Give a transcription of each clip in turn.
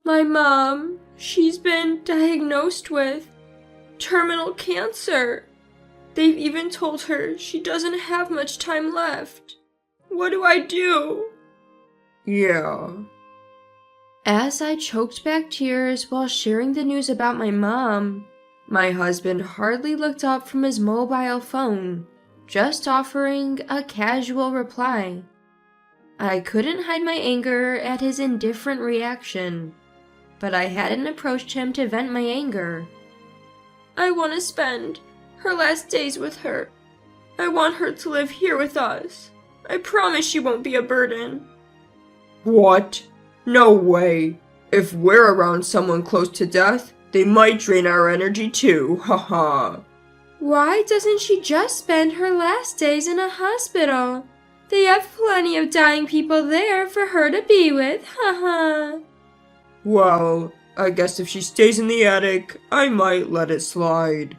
My mom, she's been diagnosed with terminal cancer. They've even told her she doesn't have much time left. What do I do?" Yeah. As I choked back tears while sharing the news about my mom, my husband hardly looked up from his mobile phone, just offering a casual reply. I couldn't hide my anger at his indifferent reaction, but I hadn't approached him to vent my anger. "I want to spend her last days with her. I want her to live here with us. I promise she won't be a burden." What? No way. If we're around someone close to death, they might drain our energy too, haha. "Why doesn't she just spend her last days in a hospital? They have plenty of dying people there for her to be with, haha." Well, I guess if she stays in the attic, I might let it slide.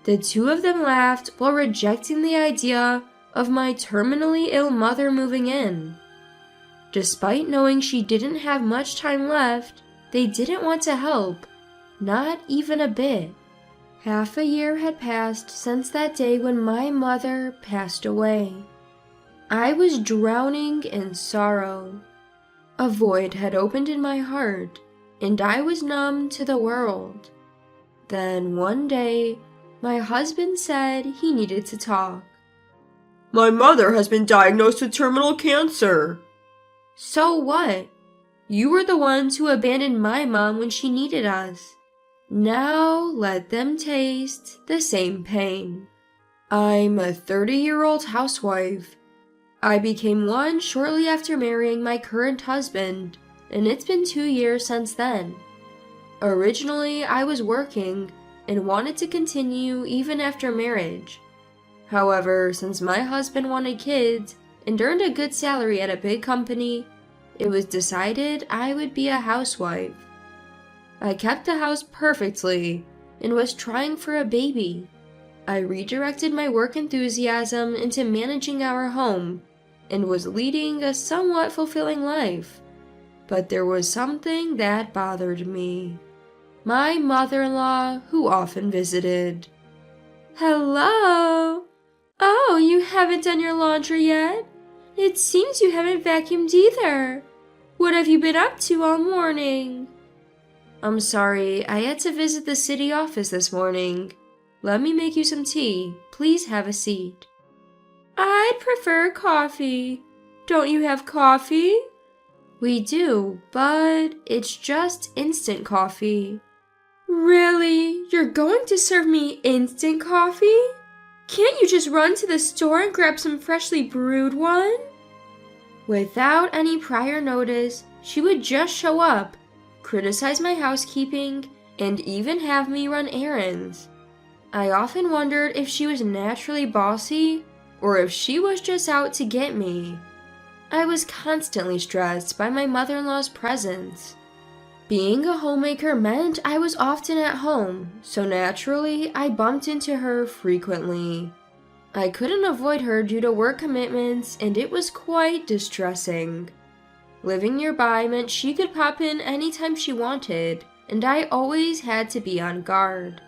The two of them laughed while rejecting the idea of my terminally ill mother moving in. Despite knowing she didn't have much time left, they didn't want to help, not even a bit. Half a year had passed since that day when my mother passed away. I was drowning in sorrow. A void had opened in my heart, and I was numb to the world. Then one day, my husband said he needed to talk. My mother has been diagnosed with terminal cancer. So what? You were the ones who abandoned my mom when she needed us. Now let them taste the same pain. I'm a 30-year-old housewife. I became one shortly after marrying my current husband, and it's been 2 years since then. Originally, I was working and wanted to continue even after marriage. However, since my husband wanted kids and earned a good salary at a big company, it was decided I would be a housewife. I kept the house perfectly and was trying for a baby. I redirected my work enthusiasm into managing our home and was leading a somewhat fulfilling life. But there was something that bothered me. My mother-in-law, who often visited. "Hello? Oh, you haven't done your laundry yet? It seems you haven't vacuumed either. What have you been up to all morning?" "I'm sorry, I had to visit the city office this morning. Let me make you some tea. Please have a seat." "I'd prefer coffee. Don't you have coffee?" "We do, but it's just instant coffee." "Really? You're going to serve me instant coffee? Can't you just run to the store and grab some freshly brewed one?" Without any prior notice, she would just show up, criticize my housekeeping, and even have me run errands. I often wondered if she was naturally bossy or if she was just out to get me. I was constantly stressed by my mother-in-law's presence. Being a homemaker meant I was often at home, so naturally I bumped into her frequently. I couldn't avoid her due to work commitments, and it was quite distressing. Living nearby meant she could pop in anytime she wanted, and I always had to be on guard.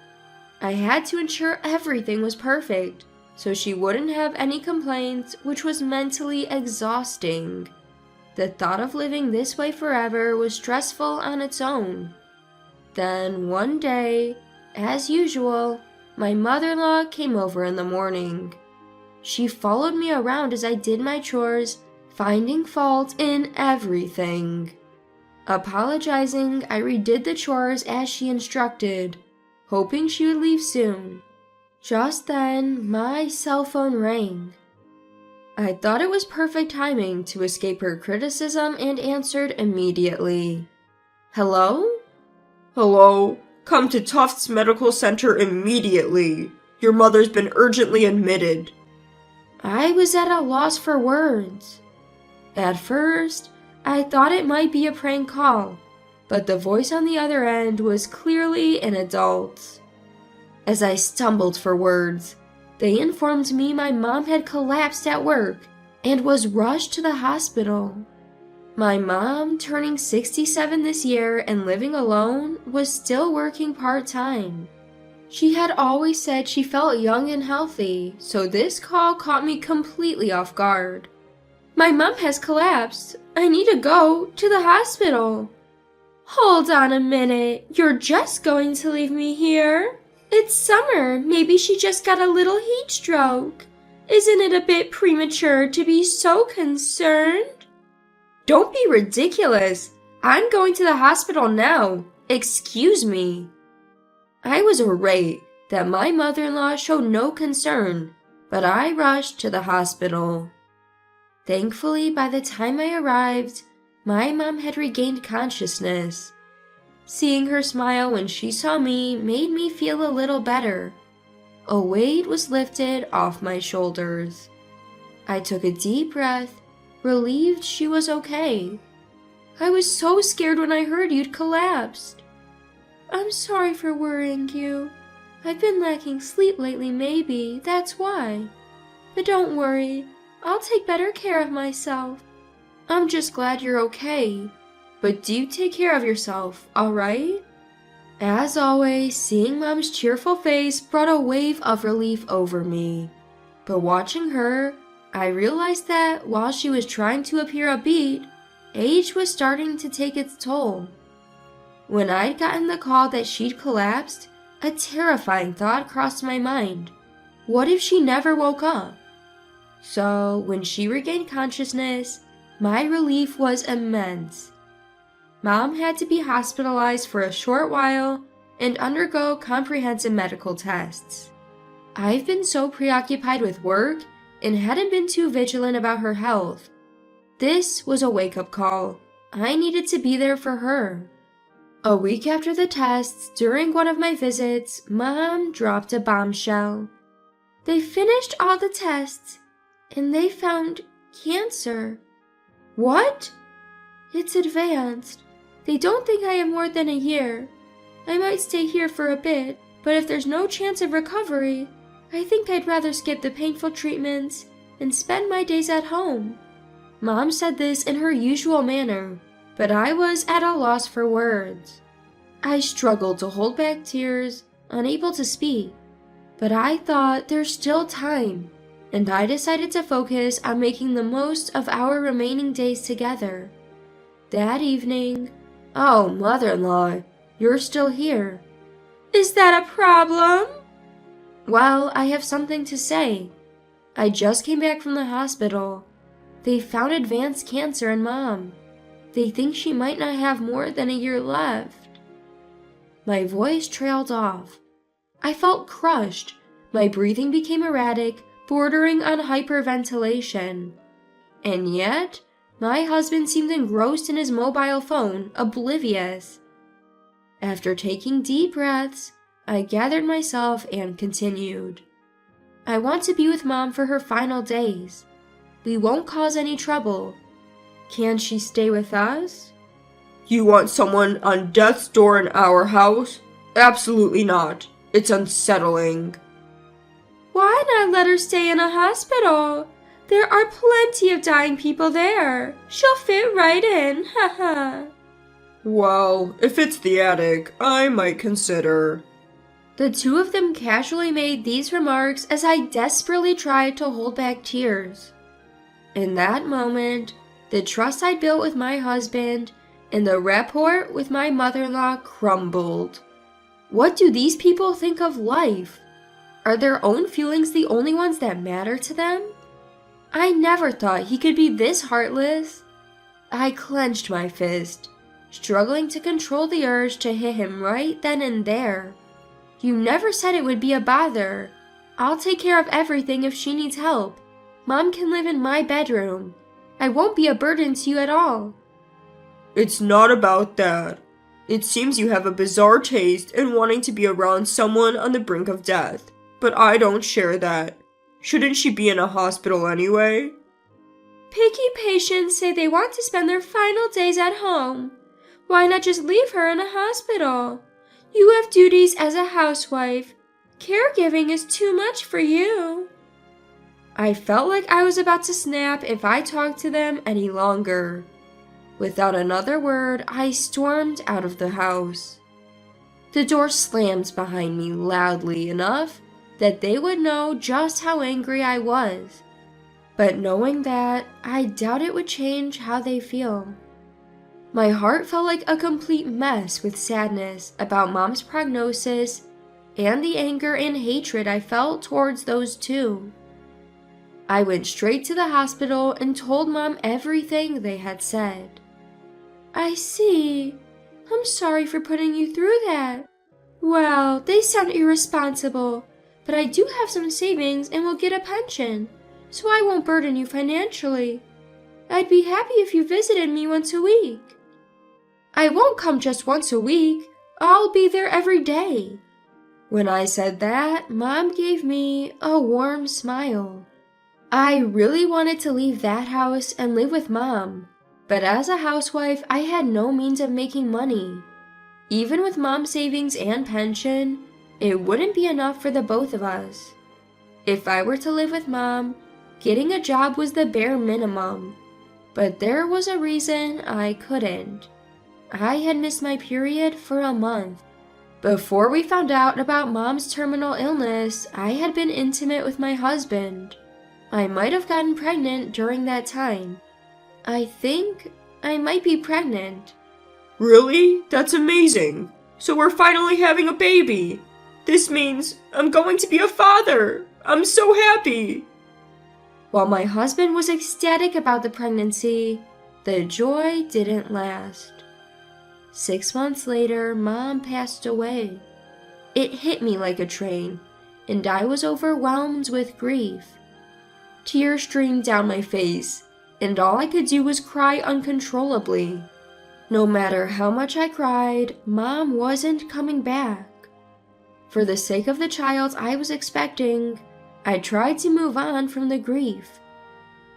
I had to ensure everything was perfect, so she wouldn't have any complaints, which was mentally exhausting. The thought of living this way forever was stressful on its own. Then one day, as usual, my mother-in-law came over in the morning. She followed me around as I did my chores, finding fault in everything. Apologizing, I redid the chores as she instructed, hoping she would leave soon. Just then, my cell phone rang. I thought it was perfect timing to escape her criticism and answered immediately. "Hello?" Hello? Come to Tufts Medical Center immediately. Your mother's been urgently admitted. I was at a loss for words. At first, I thought it might be a prank call, but the voice on the other end was clearly an adult's. As I stumbled for words, they informed me my mom had collapsed at work and was rushed to the hospital. My mom, turning 67 this year and living alone, was still working part-time. She had always said she felt young and healthy, so this call caught me completely off guard. My mom has collapsed. I need to go to the hospital. Hold on a minute. You're just going to leave me here? It's summer. Maybe she just got a little heat stroke. Isn't it a bit premature to be so concerned? Don't be ridiculous. I'm going to the hospital now. Excuse me. I was irate that my mother-in-law showed no concern, but I rushed to the hospital. Thankfully, by the time I arrived, my mom had regained consciousness. Seeing her smile when she saw me made me feel a little better. A weight was lifted off my shoulders. I took a deep breath, relieved she was okay. I was so scared when I heard you'd collapsed. I'm sorry for worrying you. I've been lacking sleep lately, maybe, that's why. But don't worry, I'll take better care of myself. I'm just glad you're okay. But do take care of yourself, alright? As always, seeing Mom's cheerful face brought a wave of relief over me. But watching her, I realized that while she was trying to appear upbeat, age was starting to take its toll. When I'd gotten the call that she'd collapsed, a terrifying thought crossed my mind. What if she never woke up? So, when she regained consciousness, my relief was immense. Mom had to be hospitalized for a short while and undergo comprehensive medical tests. I've been so preoccupied with work and hadn't been too vigilant about her health. This was a wake-up call. I needed to be there for her. A week after the tests, during one of my visits, Mom dropped a bombshell. They finished all the tests, and they found cancer. What? It's advanced. They don't think I have more than a year. I might stay here for a bit, but if there's no chance of recovery, I think I'd rather skip the painful treatments and spend my days at home. Mom said this in her usual manner, but I was at a loss for words. I struggled to hold back tears, unable to speak, but I thought there's still time, and I decided to focus on making the most of our remaining days together. That evening, oh, mother-in-law, you're still here. Is that a problem? Well, I have something to say. I just came back from the hospital. They found advanced cancer in Mom. They think she might not have more than a year left. My voice trailed off. I felt crushed. My breathing became erratic, bordering on hyperventilation. And yet, my husband seemed engrossed in his mobile phone, oblivious. After taking deep breaths, I gathered myself and continued. I want to be with Mom for her final days. We won't cause any trouble. Can she stay with us? You want someone on death's door in our house? Absolutely not. It's unsettling. Why not let her stay in a hospital? There are plenty of dying people there. She'll fit right in, haha. Well, if it's the attic, I might consider. The two of them casually made these remarks as I desperately tried to hold back tears. In that moment, the trust I'd built with my husband and the rapport with my mother-in-law crumbled. What do these people think of life? Are their own feelings the only ones that matter to them? I never thought he could be this heartless. I clenched my fist, struggling to control the urge to hit him right then and there. You never said it would be a bother. I'll take care of everything if she needs help. Mom can live in my bedroom. I won't be a burden to you at all. It's not about that. It seems you have a bizarre taste in wanting to be around someone on the brink of death, but I don't share that. Shouldn't she be in a hospital anyway? Picky patients say they want to spend their final days at home. Why not just leave her in a hospital? You have duties as a housewife. Caregiving is too much for you. I felt like I was about to snap if I talked to them any longer. Without another word, I stormed out of the house. The door slammed behind me loudly enough that they would know just how angry I was. But knowing that, I doubt it would change how they feel. My heart felt like a complete mess with sadness about Mom's prognosis and the anger and hatred I felt towards those two. I went straight to the hospital and told Mom everything they had said. I see. I'm sorry for putting you through that. Well, they sound irresponsible, but I do have some savings and will get a pension, so I won't burden you financially. I'd be happy if you visited me once a week. I won't come just once a week. I'll be there every day. When I said that, Mom gave me a warm smile. I really wanted to leave that house and live with Mom, but as a housewife, I had no means of making money. Even with Mom's savings and pension, it wouldn't be enough for the both of us. If I were to live with Mom, getting a job was the bare minimum, but there was a reason I couldn't. I had missed my period for a month. Before we found out about Mom's terminal illness, I had been intimate with my husband. I might have gotten pregnant during that time. I think I might be pregnant. Really? That's amazing. So we're finally having a baby. This means I'm going to be a father. I'm so happy. While my husband was ecstatic about the pregnancy, the joy didn't last. 6 months later, Mom passed away. It hit me like a train, and I was overwhelmed with grief. Tears streamed down my face, and all I could do was cry uncontrollably. No matter how much I cried, Mom wasn't coming back. For the sake of the child I was expecting, I tried to move on from the grief.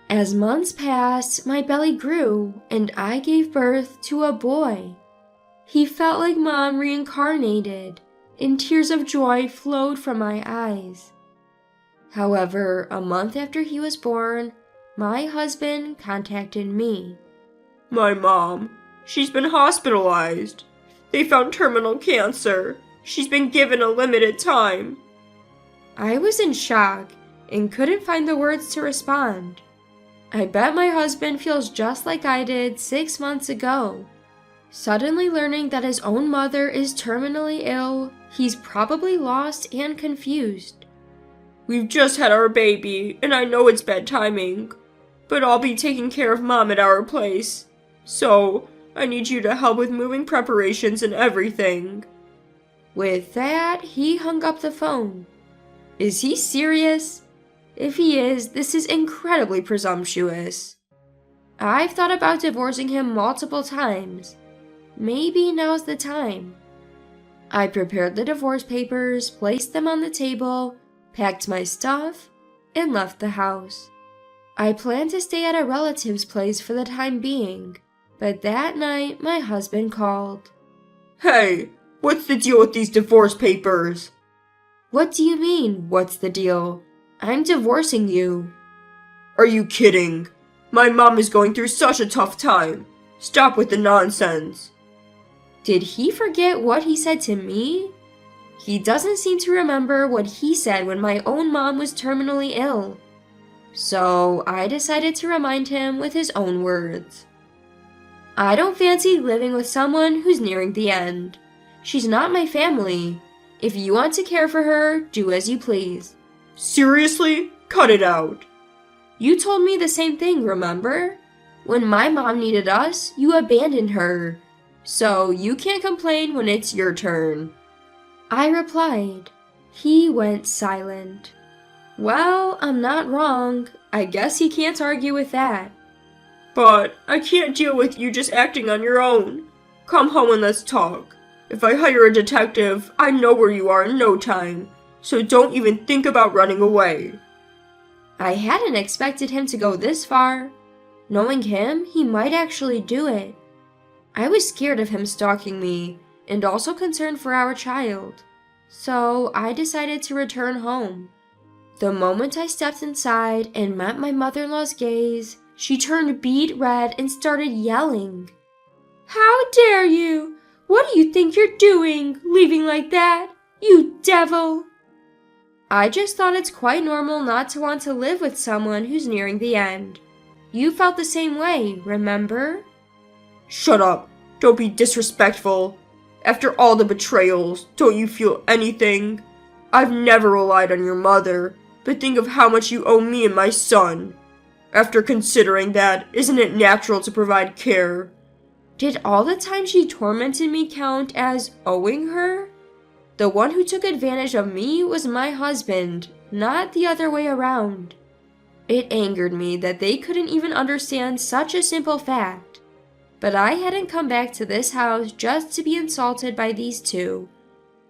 As months passed, my belly grew, and I gave birth to a boy. He felt like Mom reincarnated, and tears of joy flowed from my eyes. However, a month after he was born, my husband contacted me. My mom. She's been hospitalized. They found terminal cancer. She's been given a limited time. I was in shock and couldn't find the words to respond. I bet my husband feels just like I did 6 months ago. Suddenly learning that his own mother is terminally ill, he's probably lost and confused. We've just had our baby, and I know it's bad timing, but I'll be taking care of Mom at our place. So, I need you to help with moving preparations and everything. With that, he hung up the phone. Is he serious? If he is, this is incredibly presumptuous. I've thought about divorcing him multiple times. Maybe now's the time. I prepared the divorce papers, placed them on the table, packed my stuff, and left the house. I planned to stay at a relative's place for the time being, but that night my husband called. Hey, what's the deal with these divorce papers? What do you mean, what's the deal? I'm divorcing you. Are you kidding? My mom is going through such a tough time. Stop with the nonsense. Did he forget what he said to me? He doesn't seem to remember what he said when my own mom was terminally ill. So I decided to remind him with his own words. I don't fancy living with someone who's nearing the end. She's not my family. If you want to care for her, do as you please. Seriously? Cut it out. You told me the same thing, remember? When my mom needed us, you abandoned her. So you can't complain when it's your turn. I replied. He went silent. Well, I'm not wrong. I guess he can't argue with that. But I can't deal with you just acting on your own. Come home and let's talk. If I hire a detective, I know where you are in no time. So don't even think about running away. I hadn't expected him to go this far. Knowing him, he might actually do it. I was scared of him stalking me, and also concerned for our child. So I decided to return home. The moment I stepped inside and met my mother-in-law's gaze, She turned beet red and started yelling. "How dare you! What do you think you're doing, leaving like that? You devil!" I just thought it's quite normal not to want to live with someone who's nearing the end. You felt the same way, remember? Shut up. Don't be disrespectful. After all the betrayals, don't you feel anything? I've never relied on your mother, but think of how much you owe me and my son. After considering that, isn't it natural to provide care? Did all the time she tormented me count as owing her? The one who took advantage of me was my husband, not the other way around. It angered me that they couldn't even understand such a simple fact. But I hadn't come back to this house just to be insulted by these two.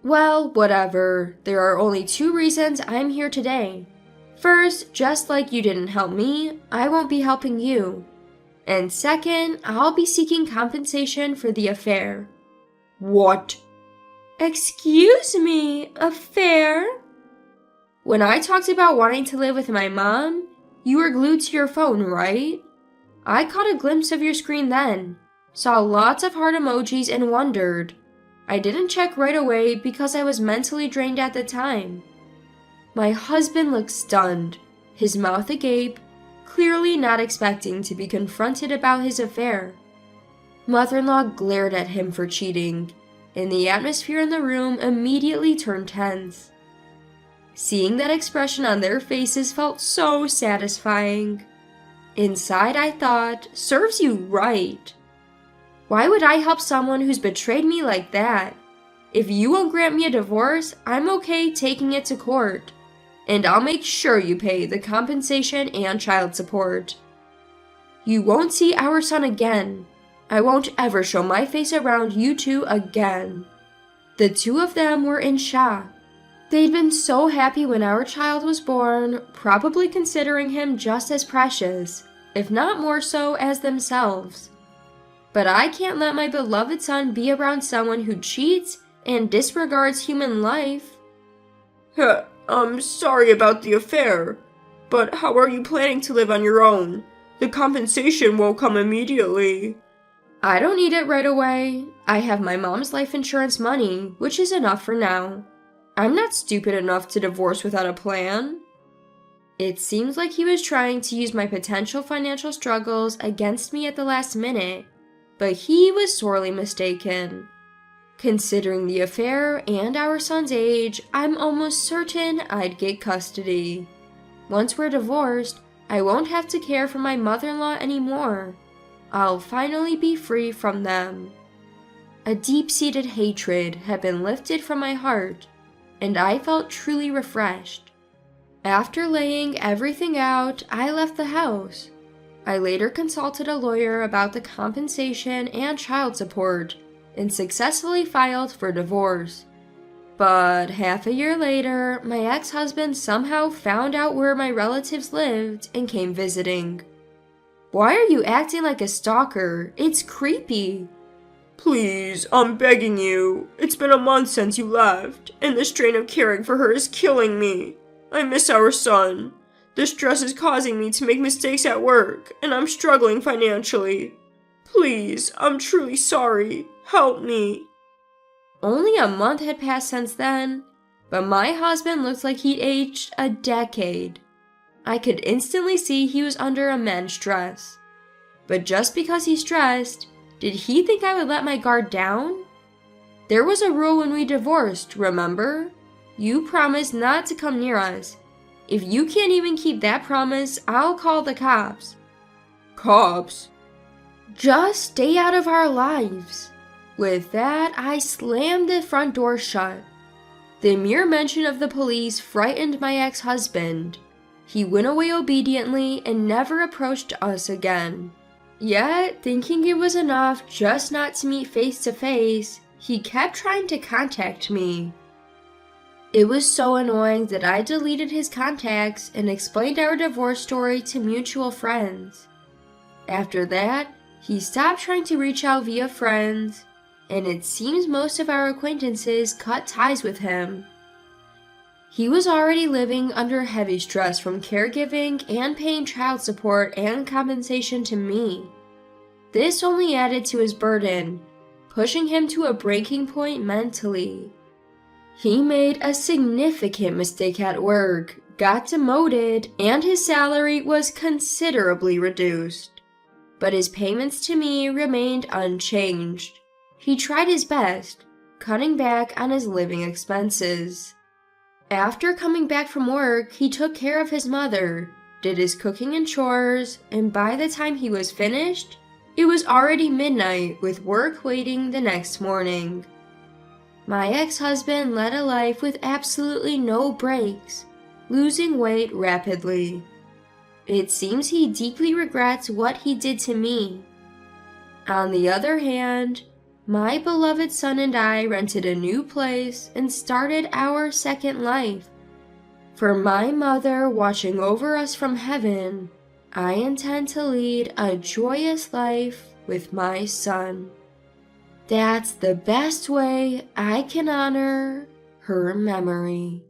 Well, whatever. There are only two reasons I'm here today. First, just like you didn't help me, I won't be helping you. And second, I'll be seeking compensation for the affair. What? Excuse me, affair? When I talked about wanting to live with my mom, you were glued to your phone, right? I caught a glimpse of your screen then, saw lots of heart emojis and wondered. I didn't check right away because I was mentally drained at the time. My husband looked stunned, his mouth agape, clearly not expecting to be confronted about his affair. Mother-in-law glared at him for cheating, and the atmosphere in the room immediately turned tense. Seeing that expression on their faces felt so satisfying. Inside I thought, serves you right. Why would I help someone who's betrayed me like that? If you won't grant me a divorce, I'm okay taking it to court. And I'll make sure you pay the compensation and child support. You won't see our son again. I won't ever show my face around you two again. The two of them were in shock. They'd been so happy when our child was born, probably considering him just as precious, if not more so, as themselves. But I can't let my beloved son be around someone who cheats and disregards human life. I'm sorry about the affair, but how are you planning to live on your own? The compensation won't come immediately. I don't need it right away. I have my mom's life insurance money, which is enough for now. I'm not stupid enough to divorce without a plan. It seems like he was trying to use my potential financial struggles against me at the last minute, but he was sorely mistaken. Considering the affair and our son's age, I'm almost certain I'd get custody. Once we're divorced, I won't have to care for my mother-in-law anymore. I'll finally be free from them. A deep-seated hatred had been lifted from my heart, and I felt truly refreshed. After laying everything out, I left the house. I later consulted a lawyer about the compensation and child support, and successfully filed for divorce. But half a year later, my ex-husband somehow found out where my relatives lived and came visiting. Why are you acting like a stalker? It's creepy. Please, I'm begging you. It's been a month since you left, and the strain of caring for her is killing me. I miss our son. The stress is causing me to make mistakes at work, and I'm struggling financially. Please, I'm truly sorry. Help me. Only a month had passed since then, but my husband looked like he'd aged a decade. I could instantly see he was under immense stress. But just because he's stressed, did he think I would let my guard down? There was a rule when we divorced, remember? You promised not to come near us. If you can't even keep that promise, I'll call the cops. Cops? Just stay out of our lives. With that, I slammed the front door shut. The mere mention of the police frightened my ex-husband. He went away obediently and never approached us again. Yet, thinking it was enough just not to meet face to face, he kept trying to contact me. It was so annoying that I deleted his contacts and explained our divorce story to mutual friends. After that, he stopped trying to reach out via friends, and it seems most of our acquaintances cut ties with him. He was already living under heavy stress from caregiving and paying child support and compensation to me. This only added to his burden, pushing him to a breaking point mentally. He made a significant mistake at work, got demoted, and his salary was considerably reduced. But his payments to me remained unchanged. He tried his best, cutting back on his living expenses. After coming back from work, he took care of his mother, did his cooking and chores, and by the time he was finished, it was already midnight with work waiting the next morning. My ex-husband led a life with absolutely no breaks, losing weight rapidly. It seems he deeply regrets what he did to me. On the other hand, my beloved son and I rented a new place and started our second life. For my mother watching over us from heaven, I intend to lead a joyous life with my son. That's the best way I can honor her memory.